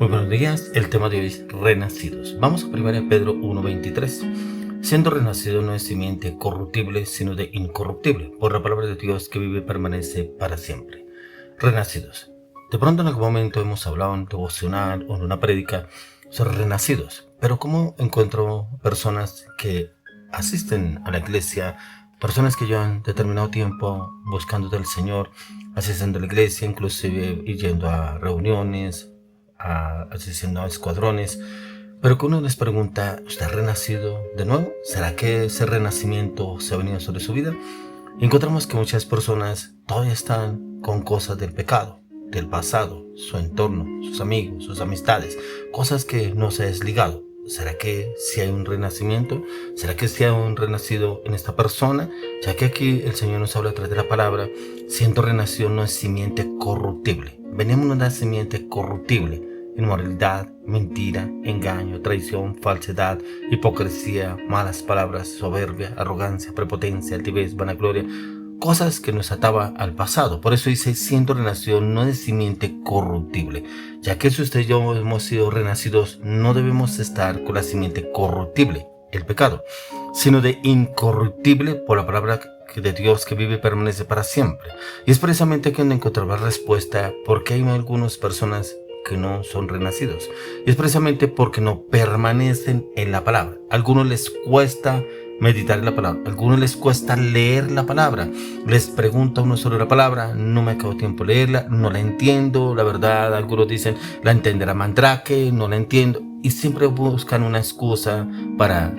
Muy buenos días, el tema de hoy es renacidos. Vamos a 1 Pedro 1:23. Siendo renacido no es simiente corruptible, sino de incorruptible, por la palabra de Dios que vive y permanece para siempre. Renacidos. De pronto en algún momento hemos hablado en devocional o en una prédica sobre renacidos, pero ¿cómo encuentro personas que asisten a la iglesia, personas que llevan determinado tiempo buscando del Señor, asistiendo a la iglesia, inclusive yendo a reuniones, asistiendo a escuadrones, pero que uno les pregunta, ¿usted ha renacido de nuevo? ¿Será que ese renacimiento se ha venido sobre su vida? Y encontramos que muchas personas todavía están con cosas del pecado, del pasado, su entorno, sus amigos, sus amistades, cosas que no se ha desligado. ¿Será que si hay un renacimiento? ¿Será que si hay un renacido en esta persona? Ya que aquí el Señor nos habla a través de la palabra, siendo renacido no es simiente corruptible. Venimos de una simiente corruptible, inmoralidad, mentira, engaño, traición, falsedad, hipocresía, malas palabras, soberbia, arrogancia, prepotencia, altivez, vanagloria, cosas que nos ataba al pasado. Por eso dice, siendo renacido no es simiente corruptible, ya que si usted y yo hemos sido renacidos, no debemos estar con la simiente corruptible, el pecado, sino de incorruptible por la palabra de Dios que vive y permanece para siempre. Y es precisamente aquí donde encontramos la respuesta porque hay algunas personas que no son renacidos. Y es precisamente porque no permanecen en la palabra. A algunos les cuesta meditar en la palabra, a algunos les cuesta leer la palabra. Les pregunta uno sobre la palabra, no me acabo tiempo de leerla, no la entiendo, la verdad, algunos dicen, la entenderá Mandrake, no la entiendo, y siempre buscan una excusa para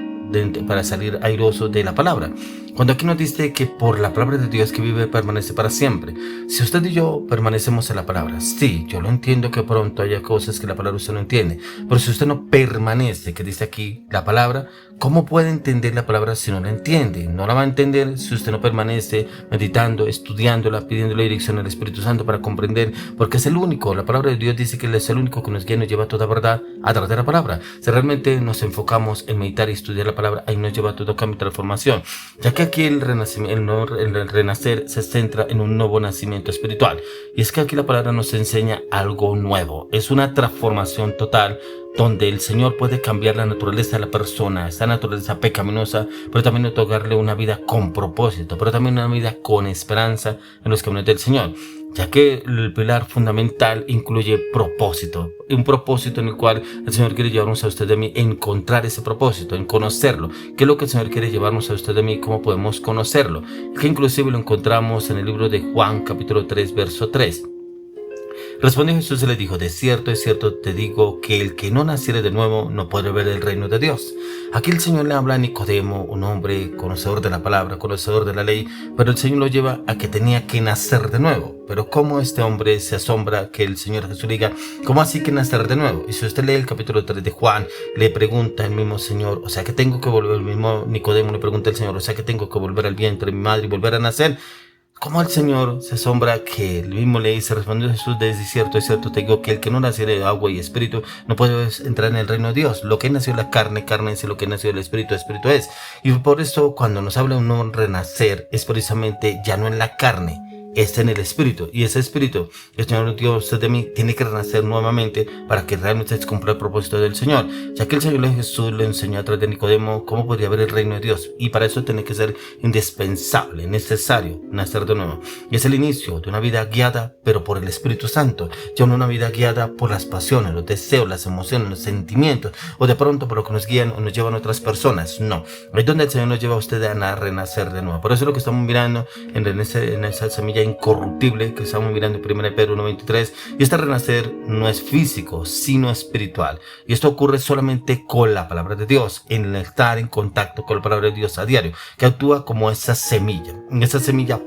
salir airoso de la palabra. Cuando aquí nos dice que por la palabra de Dios que vive permanece para siempre. Si usted y yo permanecemos en la palabra, sí, yo lo entiendo que pronto haya cosas que la palabra usted no entiende, pero si usted no permanece, que dice aquí la palabra, ¿cómo puede entender la palabra si no la entiende? No la va a entender si usted no permanece meditando, estudiándola, pidiéndole dirección al Espíritu Santo para comprender, porque es el único, la palabra de Dios dice que Él es el único que nos guía y nos lleva a toda verdad a través de la palabra. Si realmente nos enfocamos en meditar y estudiar la palabra, ahí nos lleva a todo cambio y transformación, ya que aquí el renacer se centra en un nuevo nacimiento espiritual, y es que aquí la palabra nos enseña algo nuevo, es una transformación total donde el Señor puede cambiar la naturaleza de la persona, esa naturaleza pecaminosa, pero también otorgarle una vida con propósito, pero también una vida con esperanza en los caminos del Señor, ya que el pilar fundamental incluye propósito, un propósito en el cual el Señor quiere llevarnos a usted de mí, encontrar ese propósito, en conocerlo. ¿Qué es lo que el Señor quiere llevarnos a usted de mí? ¿Cómo podemos conocerlo? Que inclusive lo encontramos en el libro de Juan, capítulo 3, verso 3. Respondió Jesús y le dijo, de cierto te digo que el que no naciere de nuevo no puede ver el reino de Dios. Aquí el Señor le habla a Nicodemo, un hombre conocedor de la palabra, conocedor de la ley, pero el Señor lo lleva a que tenía que nacer de nuevo. Pero cómo este hombre se asombra que el Señor Jesús diga, ¿cómo así que nacer de nuevo? Y si usted lee el capítulo 3 de Juan, le pregunta el mismo Señor, o sea que tengo que volver, el mismo Nicodemo le pregunta al Señor, o sea que tengo que volver al vientre de mi madre y volver a nacer. ¿Cómo el Señor se asombra que el mismo le dice, respondió Jesús, de cierto te digo que el que no naciere de agua y espíritu no puede entrar en el reino de Dios? Lo que nació de la carne es, lo que nació del espíritu es. Y por eso cuando nos habla de un nuevo renacer, es precisamente ya no en la carne, es en el espíritu, y ese espíritu, el Señor Dios de mí, tiene que renacer nuevamente para que realmente se cumpla el propósito del Señor, ya que el Señor Jesús le enseñó a través de Nicodemo cómo podría ver el reino de Dios, y para eso tiene que ser indispensable, necesario nacer de nuevo, y es el inicio de una vida guiada pero por el Espíritu Santo, ya no una vida guiada por las pasiones, los deseos, las emociones, los sentimientos, o de pronto por lo que nos guían o nos llevan otras personas. No, es donde el Señor nos lleva a usted a renacer de nuevo. Por eso es lo que estamos mirando en esa semilla incorruptible que estamos mirando en 1 Pedro 1:23, y este renacer no es físico sino espiritual, y esto ocurre solamente con la palabra de Dios, en estar en contacto con la palabra de Dios a diario, que actúa como esa semilla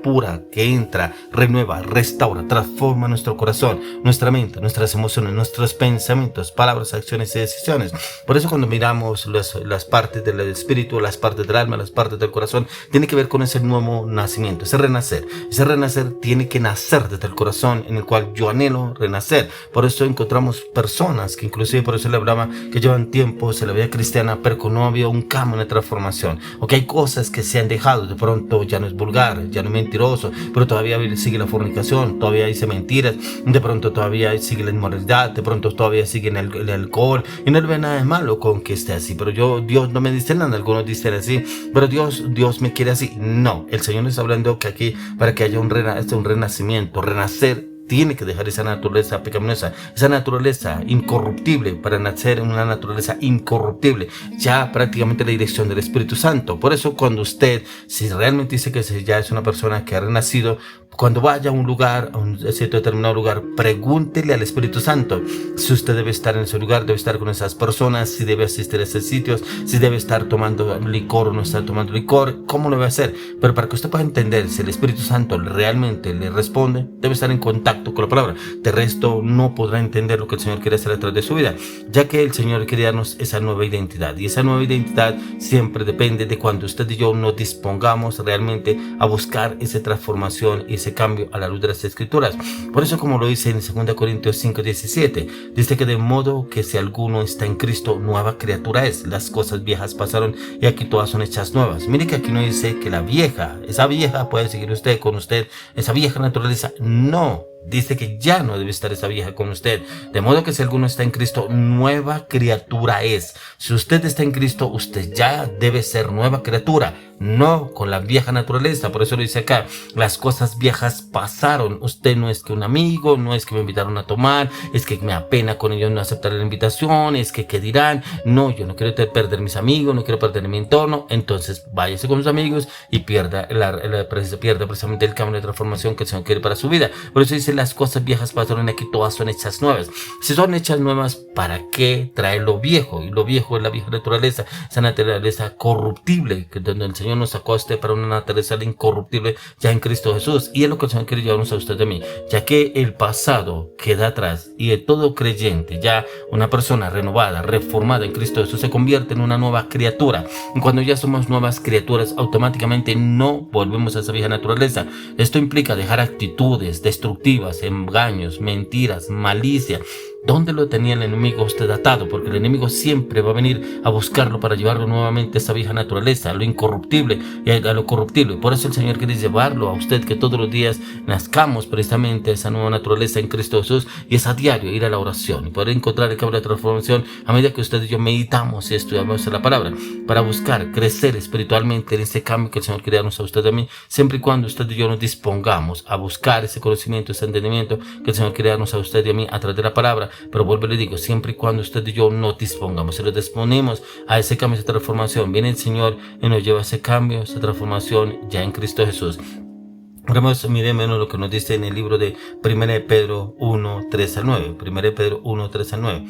pura que entra, renueva, restaura, transforma nuestro corazón, nuestra mente, nuestras emociones, nuestros pensamientos, palabras, acciones y decisiones. Por eso cuando miramos las partes del espíritu, las partes del alma, las partes del corazón, tiene que ver con ese nuevo nacimiento, ese renacer tiene que nacer desde el corazón, en el cual yo anhelo renacer. Por eso encontramos personas que inclusive, por eso le hablaba, que llevan tiempo en la vida cristiana, pero que no había un cambio, una transformación, o que hay cosas que se han dejado, de pronto ya no es voluntad vulgar, ya no es mentiroso, pero todavía sigue la fornicación, todavía dice mentiras, de pronto todavía sigue la inmoralidad, de pronto todavía sigue el alcohol, y no le ve nada de malo con que esté así, pero Dios no me dice nada, algunos dicen así, pero Dios me quiere así. No, el Señor nos está hablando que aquí, para que haya un renacimiento, renacer, tiene que dejar esa naturaleza pecaminosa, esa naturaleza incorruptible, para nacer en una naturaleza incorruptible, ya prácticamente la dirección del Espíritu Santo. Por eso cuando usted, si realmente dice que ya es una persona que ha renacido, cuando vaya a un lugar, a un cierto determinado lugar, pregúntele al Espíritu Santo si usted debe estar en ese lugar, debe estar con esas personas, si debe asistir a esos sitios, si debe estar tomando licor o no estar tomando licor, cómo lo va a hacer. Pero para que usted pueda entender si el Espíritu Santo realmente le responde, debe estar en contacto con la palabra. De resto no podrá entender lo que el Señor quiere hacer a través de su vida, ya que el Señor quiere darnos esa nueva identidad, y esa nueva identidad siempre depende de cuando usted y yo nos dispongamos realmente a buscar esa transformación y ese cambio a la luz de las Escrituras. Por eso, como lo dice en 2 Corintios 5:17, dice que de modo que si alguno está en Cristo, nueva criatura es, las cosas viejas pasaron y aquí todas son hechas nuevas. Mire que aquí no dice que esa vieja puede seguir usted con usted, esa vieja naturaleza, no. Dice que ya no debe estar esa vieja con usted. De modo que si alguno está en Cristo, nueva criatura es. Si usted está en Cristo, usted ya debe ser nueva criatura, no con la vieja naturaleza. Por eso lo dice acá, las cosas viejas pasaron. Usted no es que un amigo, no es que me invitaron a tomar, es que me apena con ellos no aceptar la invitación, es que qué dirán. No, yo no quiero perder mis amigos, no quiero perder mi entorno. Entonces váyase con sus amigos y pierda precisamente el cambio de transformación que el Señor quiere para su vida. Por eso dice, las cosas viejas pasaron, aquí todas son hechas nuevas. Si son hechas nuevas, ¿para qué traer lo viejo? Y lo viejo es la vieja naturaleza, esa naturaleza corruptible, que donde el Señor nos sacó a usted para una naturaleza incorruptible ya en Cristo Jesús. Y es lo que el Señor quiere llevarnos a usted de mí, ya que el pasado queda atrás y de todo creyente, ya una persona renovada, reformada en Cristo Jesús, se convierte en una nueva criatura. Y cuando ya somos nuevas criaturas, automáticamente no volvemos a esa vieja naturaleza. Esto implica dejar actitudes destructivas, engaños, mentiras, malicia. ¿Dónde lo tenía el enemigo usted atado? Porque el enemigo siempre va a venir a buscarlo para llevarlo nuevamente a esa vieja naturaleza, a lo incorruptible y a lo corruptible. Por eso el Señor quiere llevarlo a usted, que todos los días nazcamos precisamente a esa nueva naturaleza en Cristo Jesús, y es a diario ir a la oración y poder encontrar el cambio de transformación a medida que usted y yo meditamos y estudiamos la palabra, para buscar crecer espiritualmente en ese cambio que el Señor quiere darnos a usted y a mí, siempre y cuando usted y yo nos dispongamos a buscar ese conocimiento, ese entendimiento que el Señor quiere darnos a usted y a mí a través de la palabra. Pero vuelvo y le digo, siempre y cuando usted y yo nos dispongamos, si nos disponemos a ese cambio, esa transformación, viene el Señor y nos lleva a ese cambio, esa transformación ya en Cristo Jesús. Miremos lo que nos dice en el libro de 1 Pedro 1, 3 al 9. 1 Pedro 1, 3 al 9.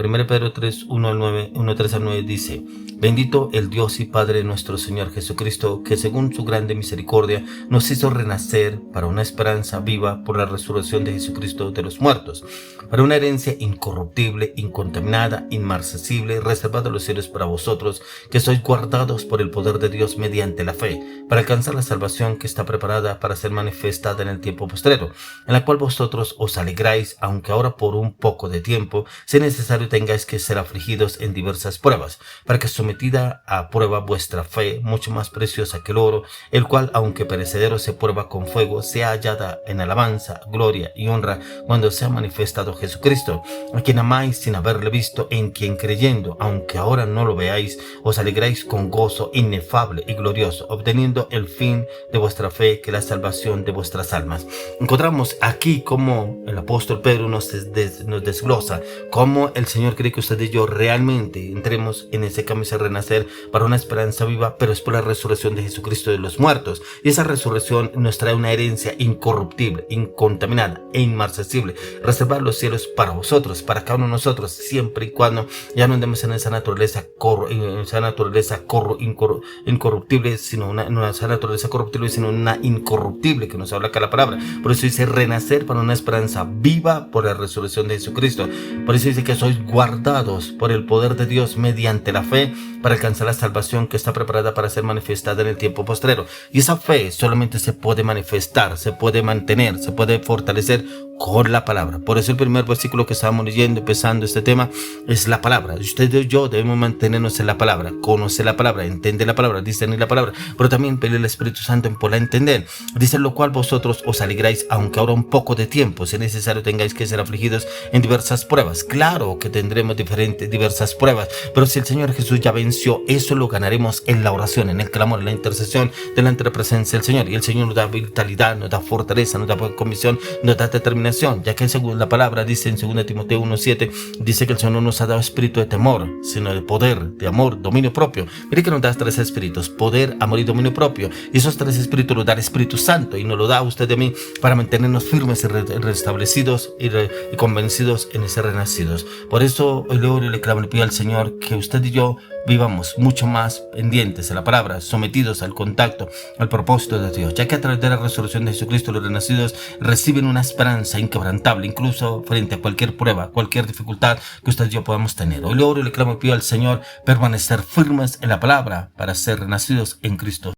1 Pedro 3, 1 al 9, 1, 3 al 9 dice: bendito el Dios y Padre de nuestro Señor Jesucristo, que según su grande misericordia nos hizo renacer para una esperanza viva por la resurrección de Jesucristo de los muertos, para una herencia incorruptible, incontaminada, inmarcesible, reservada en los cielos para vosotros, que sois guardados por el poder de Dios mediante la fe, para alcanzar la salvación que está preparada para ser manifestada en el tiempo postrero, en la cual vosotros os alegráis, aunque ahora por un poco de tiempo, si es necesario, tengáis que ser afligidos en diversas pruebas, para que sometida a prueba vuestra fe, mucho más preciosa que el oro, el cual, aunque perecedero se prueba con fuego, sea hallada en alabanza, gloria y honra cuando sea manifestado Jesucristo, a quien amáis sin haberle visto, en quien creyendo, aunque ahora no lo veáis, os alegráis con gozo inefable y glorioso, obteniendo el fin de vuestra fe, que es la salvación de vuestras almas. Encontramos aquí como el apóstol Pedro nos desglosa cómo el Señor quiere que usted y yo realmente entremos en ese cambio, ese renacer para una esperanza viva, pero es por la resurrección de Jesucristo de los muertos. Y esa resurrección nos trae una herencia incorruptible, incontaminada e inmarcesible, reservar los cielos para vosotros, para cada uno de nosotros, siempre y cuando ya no andemos en esa naturaleza incorruptible, sino esa naturaleza corruptible, sino una incorruptible, que nos habla acá la palabra. Por eso dice renacer para una esperanza viva por la resurrección de Jesucristo. Por eso dice que sois guardados por el poder de Dios mediante la fe, para alcanzar la salvación que está preparada para ser manifestada en el tiempo postrero. Y esa fe solamente se puede manifestar, se puede mantener, se puede fortalecer con la palabra. Por eso el primer versículo que estábamos leyendo, empezando este tema, es la palabra. Usted y yo debemos mantenernos en la palabra, conocer la palabra, entender la palabra, discernir la palabra, pero también pedir al Espíritu Santo en poderla entender. Dice: lo cual vosotros os alegráis, aunque ahora un poco de tiempo, si es necesario, tengáis que ser afligidos en diversas pruebas. Claro que tendremos diversas pruebas, pero si el Señor Jesús ya venció, eso lo ganaremos en la oración, en el clamor, en la intercesión, delante de la presencia del Señor. Y el Señor nos da vitalidad, nos da fortaleza, nos da convicción, nos da determinación, ya que según la palabra dice en 2 Timoteo 1:7, dice que el Señor no nos ha dado espíritu de temor, sino de poder, de amor, dominio propio. Mire que nos da 3 espíritus: poder, amor y dominio propio. Y esos 3 espíritus los da el Espíritu Santo, y nos lo da a usted y a mí para mantenernos firmes y restablecidos y convencidos en ser renacidos. Por eso hoy le oro y le clamo y le pido al Señor que usted y yo vivamos mucho más pendientes a la palabra, sometidos al contacto, al propósito de Dios, ya que a través de la resurrección de Jesucristo los renacidos reciben una esperanza inquebrantable, incluso frente a cualquier prueba, cualquier dificultad que usted y yo podamos tener. Hoy le oro y le clamo y pido al Señor permanecer firmes en la palabra para ser renacidos en Cristo.